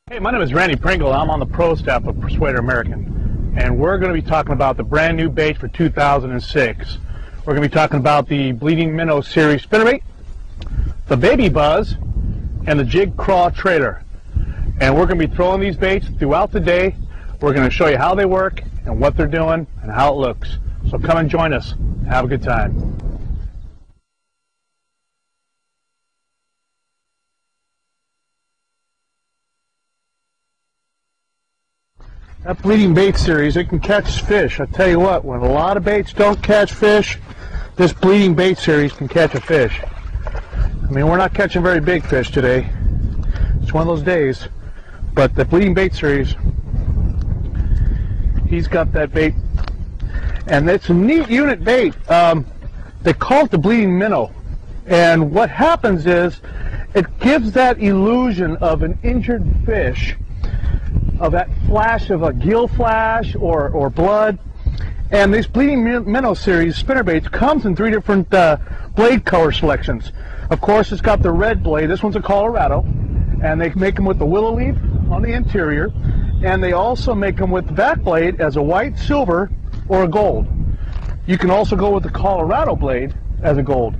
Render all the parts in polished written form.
Hey, my name is Randy Pringle. I'm on the pro staff of Persuader American, and we're going to be talking about the brand new bait for 2006. We're going to be talking about the Bleeding Minnow series spinnerbait, the Baby Buzz, and the Jig Crawl trailer. And we're going to be throwing these baits throughout the day. We're going to show you how they work and what they're doing and how it looks. So come and join us. Have a good time. That bleeding bait series, it can catch fish. I tell you what, when a lot of baits don't catch fish, this bleeding bait series can catch a fish. I mean, we're not catching very big fish today. It's one of those days. But the bleeding bait series, he's got that bait. And it's a neat unit bait. They call it the Bleeding Minnow. And what happens is, it gives that illusion of an injured fish, of that flash of a gill flash or blood. And this Bleeding Minnow series spinnerbaits comes in 3 different blade color selections. Of course, it's got the red blade. This one's a Colorado, and they make them with the willow leaf on the interior, and they also make them with the back blade as a white, silver, or a gold. You can also go with the Colorado blade as a gold,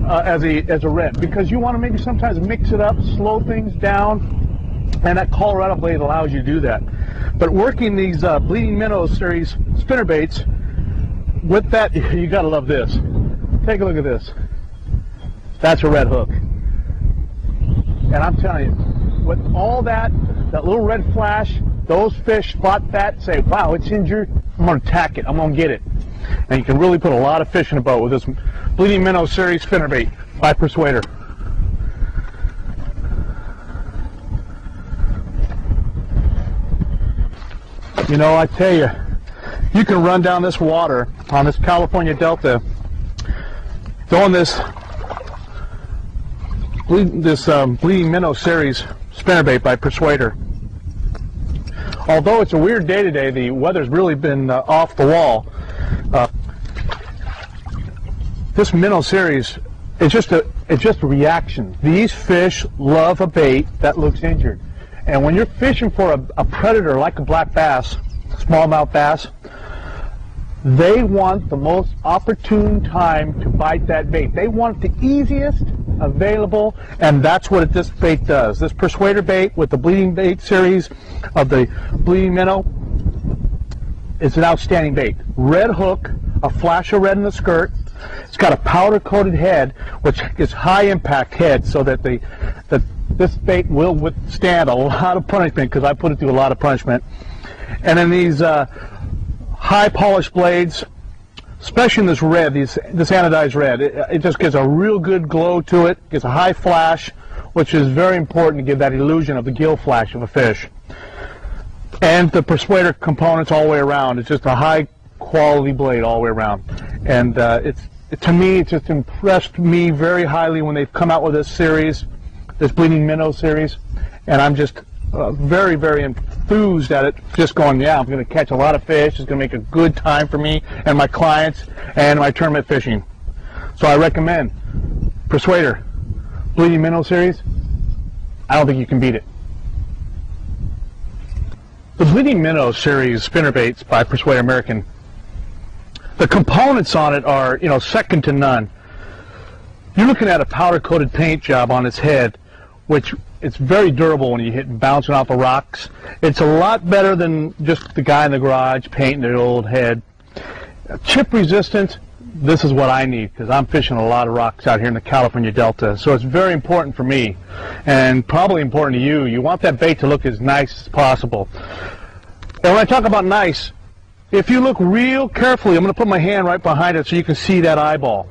as a red, because you want to maybe sometimes mix it up, slow things down. And that Colorado blade allows you to do that. But working these Bleeding Minnow series spinnerbaits, with that, you gotta love this. Take a look at this. That's a red hook. And I'm telling you, with all that little red flash, those fish spot that, say, wow, it's injured, I'm gonna attack it, I'm gonna get it. And you can really put a lot of fish in a boat with this Bleeding Minnow series spinnerbait by Persuader. You know, I tell you, you can run down this water on this California Delta throwing this Bleeding Minnow series spinnerbait by Persuader. Although it's a weird day today, the weather's really been off the wall. This Minnow series, it's just a reaction. These fish love a bait that looks injured. And when you're fishing for a predator like a black bass, smallmouth bass, they want the most opportune time to bite that bait. They want the easiest available, and that's what this bait does. This Persuader bait with the Bleeding Bait series of the Bleeding Minnow is an outstanding bait. Red hook, a flash of red in the skirt. It's got a powder-coated head, which is high impact head, so that this bait will withstand a lot of punishment, because I put it through a lot of punishment. And then these high polished blades, especially in this red, this anodized red, it just gives a real good glow to it. Gives a high flash, which is very important to give that illusion of the gill flash of a fish. And the Persuader components all the way around. It's just a high quality blade all the way around. And to me, it's just impressed me very highly when they've come out with this series, this Bleeding Minnow series, and I'm just very, very enthused at it, just going, yeah, I'm going to catch a lot of fish. It's going to make a good time for me and my clients and my tournament fishing. So I recommend Persuader Bleeding Minnow series. I don't think you can beat it. The Bleeding Minnow series spinnerbaits by Persuader American, the components on it are, you know, second to none. You're looking at a powder-coated paint job on its head, which it's very durable when you hit and bouncing off of rocks. It's a lot better than just the guy in the garage painting their old head. Chip resistant, this is what I need, because I'm fishing a lot of rocks out here in the California Delta. So it's very important for me, and probably important to you. You want that bait to look as nice as possible. And when I talk about nice, if you look real carefully, I'm going to put my hand right behind it so you can see that eyeball.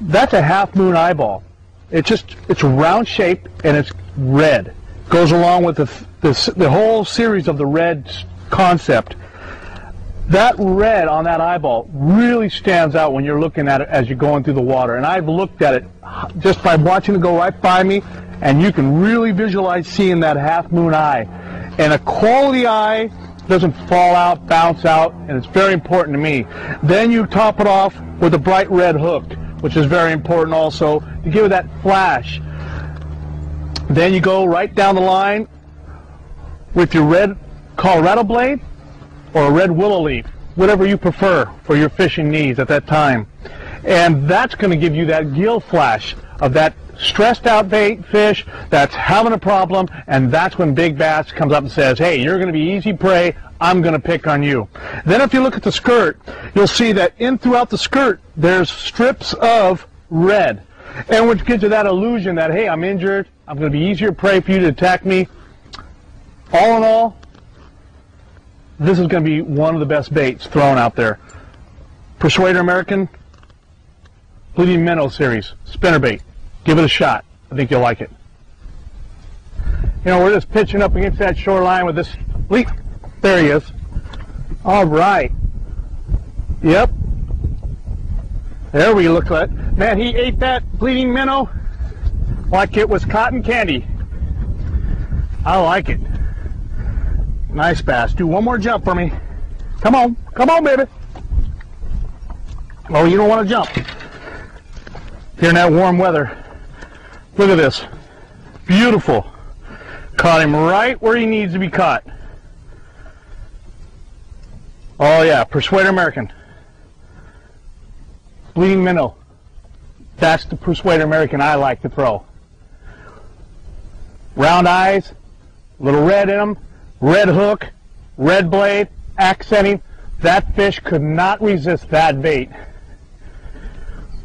That's a half-moon eyeball. It's round shaped and it's red. Goes along with the whole series of the red concept. That red on that eyeball really stands out when you're looking at it as you're going through the water. And I've looked at it just by watching it go right by me, and you can really visualize seeing that half-moon eye. And a quality eye doesn't fall out, bounce out, and it's very important to me. Then you top it off with a bright red hook, which is very important also to give it that flash. Then you go right down the line with your red Colorado blade or a red willow leaf, whatever you prefer for your fishing needs at that time. And that's going to give you that gill flash of that stressed out bait fish that's having a problem, and that's when big bass comes up and says, hey, you're going to be easy prey, I'm going to pick on you. Then if you look at the skirt, you'll see that in throughout the skirt there's strips of red, and which gives you that illusion that, hey, I'm injured, I'm going to be easier prey for you to attack me. All in all, this is going to be one of the best baits thrown out there. Persuader American Bleeding Minnow series spinnerbait. Give it a shot. I think you'll like it. You know, we're just pitching up against that shoreline with this leap. There he is. All right. Yep. There we look at. Man, he ate that bleeding minnow like it was cotton candy. I like it. Nice bass. Do one more jump for me. Come on. Come on, baby. Oh, you don't want to jump. Here in that warm weather. Look at this. Beautiful. Caught him right where he needs to be caught. Oh yeah, Persuader American. Bleeding minnow. That's the Persuader American I like to throw. Round eyes, little red in them, red hook, red blade, accenting. That fish could not resist that bait.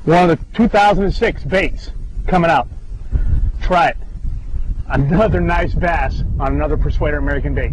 One of the 2006 baits coming out. Try it. Another nice bass on another Persuader American bait.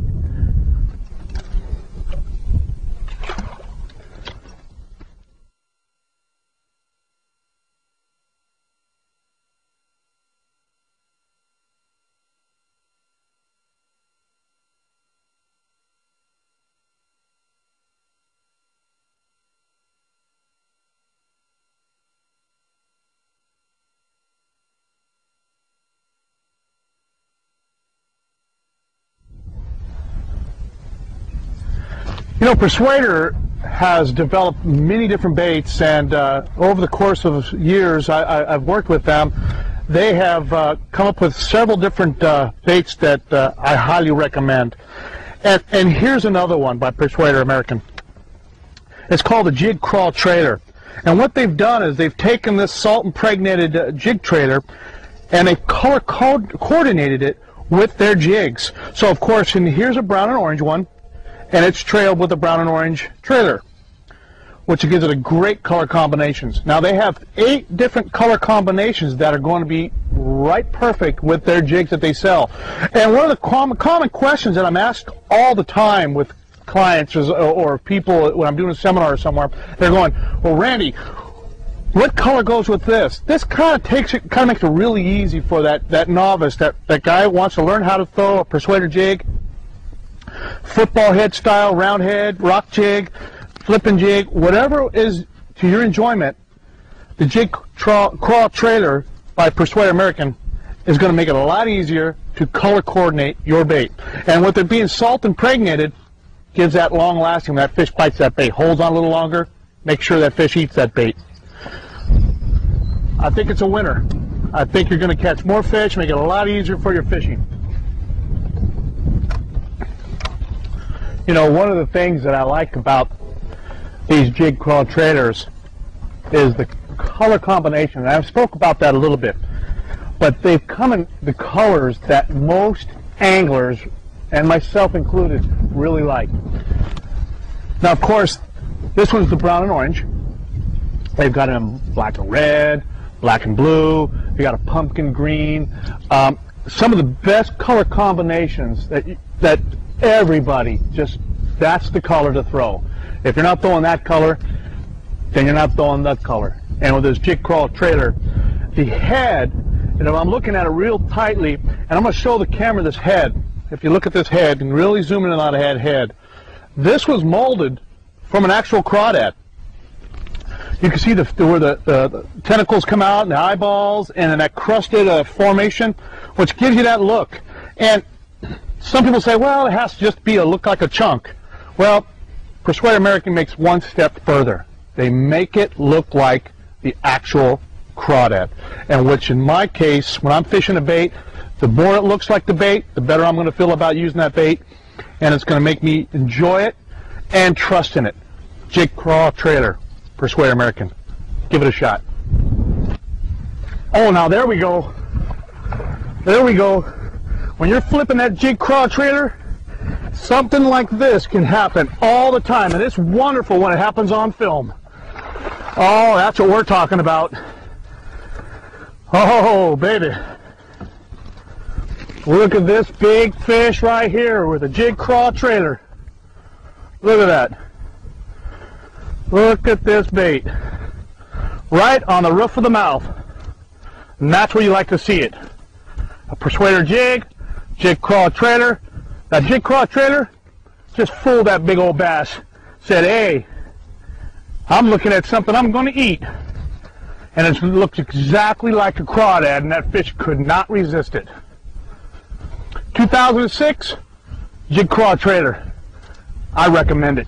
You know, Persuader has developed many different baits, and over the course of years I've worked with them. They have come up with several different baits that I highly recommend. And here's another one by Persuader American. It's called the Jig Crawl trailer. And what they've done is they've taken this salt-impregnated jig trailer and they've color coordinated it with their jigs. So, of course, and here's a brown and orange one, and it's trailed with a brown and orange trailer, which gives it a great color combinations. Now they have 8 different color combinations that are going to be right perfect with their jigs that they sell. And one of the common questions that I'm asked all the time with clients or people when I'm doing a seminar or somewhere, they're going, well, Randy, what color goes with this? This kind of makes it really easy for that novice, that guy who wants to learn how to throw a Persuader jig, football head style, round head, rock jig, flipping jig, whatever is to your enjoyment. The Jig Crawl trailer by Persuader American is going to make it a lot easier to color coordinate your bait. And with it being salt impregnated, gives that long lasting. That fish bites that bait, holds on a little longer, make sure that fish eats that bait. I think it's a winner. I think you're going to catch more fish, make it a lot easier for your fishing. You know, one of the things that I like about these Jig Crawl trailers is the color combination. And I've spoke about that a little bit, but they've come in the colors that most anglers, and myself included, really like. Now, of course, this one's the brown and orange. They've got them black and red, black and blue. They got a pumpkin green. Some of the best color combinations that everybody just, that's the color to throw. If you're not throwing that color, then you're not throwing that color. And with this Jig Crawl trailer, the head, and if I'm looking at it real tightly, and I'm going to show the camera this head. If you look at this head and really zoom in on that head, this was molded from an actual crawdad. You can see where the tentacles come out and the eyeballs and then that crusted formation, which gives you that look. And some people say, well, it has to just be look like a chunk. Well, Persuader American makes one step further. They make it look like the actual crawdad. And which in my case, when I'm fishing a bait, The more it looks like the bait, the better I'm going to feel about using that bait, and it's going to make me enjoy it and trust in it. Jig Crawl trailer, Persuader American. Give it a shot. Oh, now there we go. There we go. When you're flipping that Jig Crawl trailer, something like this can happen all the time, and it's wonderful when it happens on film. Oh, that's what we're talking about. Oh, baby. Look at this big fish right here with a Jig Crawl trailer. Look at that. Look at this bait. Right on the roof of the mouth. And that's where you like to see it. A Persuader jig, Jig Crawl trailer. That Jig Crawl trailer just fooled that big old bass. Said, hey, I'm looking at something I'm going to eat. And it looked exactly like a crawdad, and that fish could not resist it. 2006, Jig Crawl trailer. I recommend it.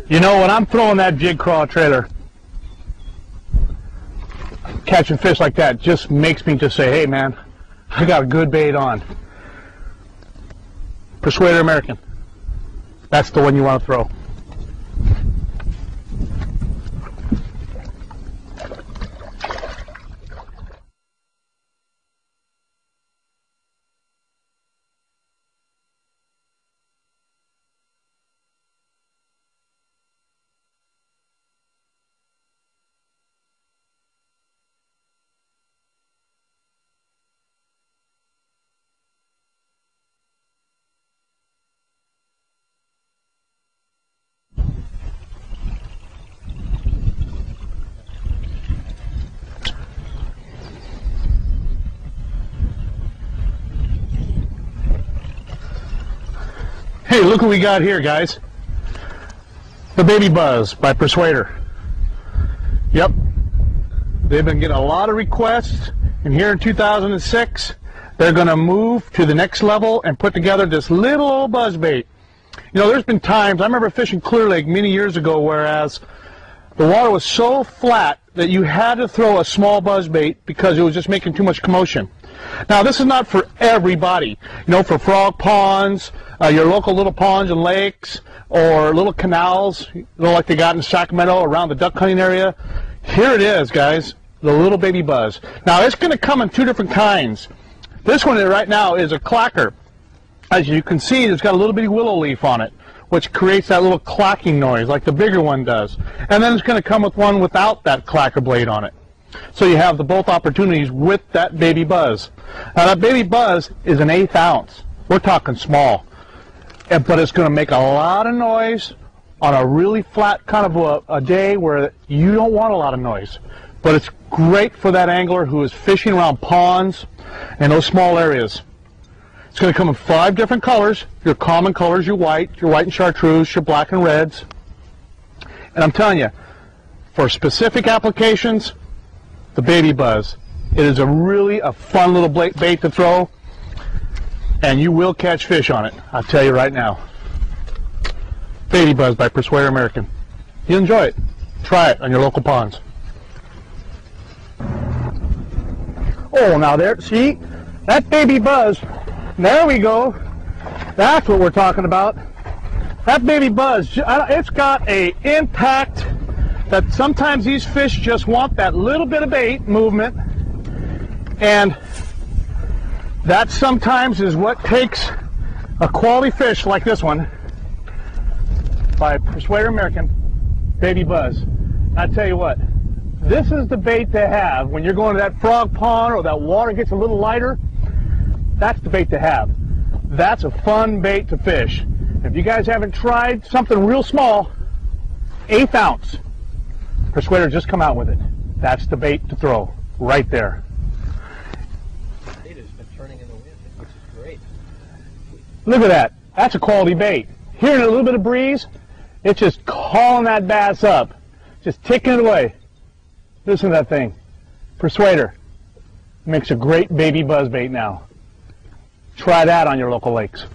You know, when I'm throwing that Jig Crawl trailer, catching fish like that just makes me just say, hey man, I got a good bait on. Persuader American. That's the one you want to throw. Hey, look what we got here, guys. The Baby Buzz by Persuader. Yep. They've been getting a lot of requests, and here in 2006, they're going to move to the next level and put together this little old buzz bait. You know, there's been times, I remember fishing Clear Lake many years ago, whereas the water was so flat that you had to throw a small buzz bait because it was just making too much commotion. Now, this is not for everybody. You know, for frog ponds, your local little ponds and lakes, or little canals, you know, like they got in Sacramento around the duck hunting area. Here it is, guys, the little Baby Buzz. Now, it's going to come in two different kinds. This one right now is a clacker. As you can see, it's got a little bitty willow leaf on it, which creates that little clacking noise like the bigger one does. And then it's going to come with one without that clacker blade on it. So you have the both opportunities with that Baby Buzz. Now, that Baby Buzz is an 1/8 ounce. We're talking small. But it's going to make a lot of noise on a really flat kind of a day where you don't want a lot of noise. But it's great for that angler who is fishing around ponds and those small areas. It's going to come in 5 different colors. Your common colors, your white and chartreuse, your black and reds. And I'm telling you, for specific applications, the Baby Buzz. It is a fun little bait to throw, and you will catch fish on it. I'll tell you right now. Baby Buzz by Persuader American. You'll enjoy it. Try it on your local ponds. Oh, now there, see? That Baby Buzz, there we go. That's what we're talking about. That Baby Buzz, it's got an impact that sometimes these fish just want that little bit of bait movement, and that sometimes is what takes a quality fish like this one by Persuader American, Baby Buzz. I tell you what, this is the bait to have when you're going to that frog pond or that water gets a little lighter. That's the bait to have. That's a fun bait to fish. If you guys haven't tried something real small, 1/8 ounce, Persuader just come out with it. That's the bait to throw right there. It has been turning in the wind, which is great. Look at that. That's a quality bait. Hearing a little bit of breeze, it's just calling that bass up, just ticking it away. Listen to that thing. Persuader makes a great Baby Buzz bait now. Try that on your local lakes.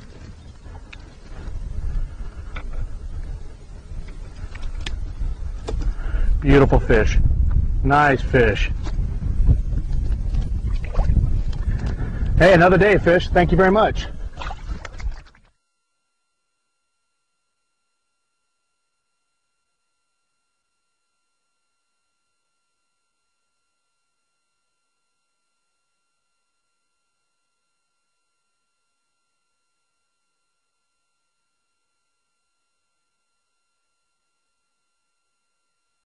Beautiful fish. Nice fish. Hey, another day, fish. Thank you very much.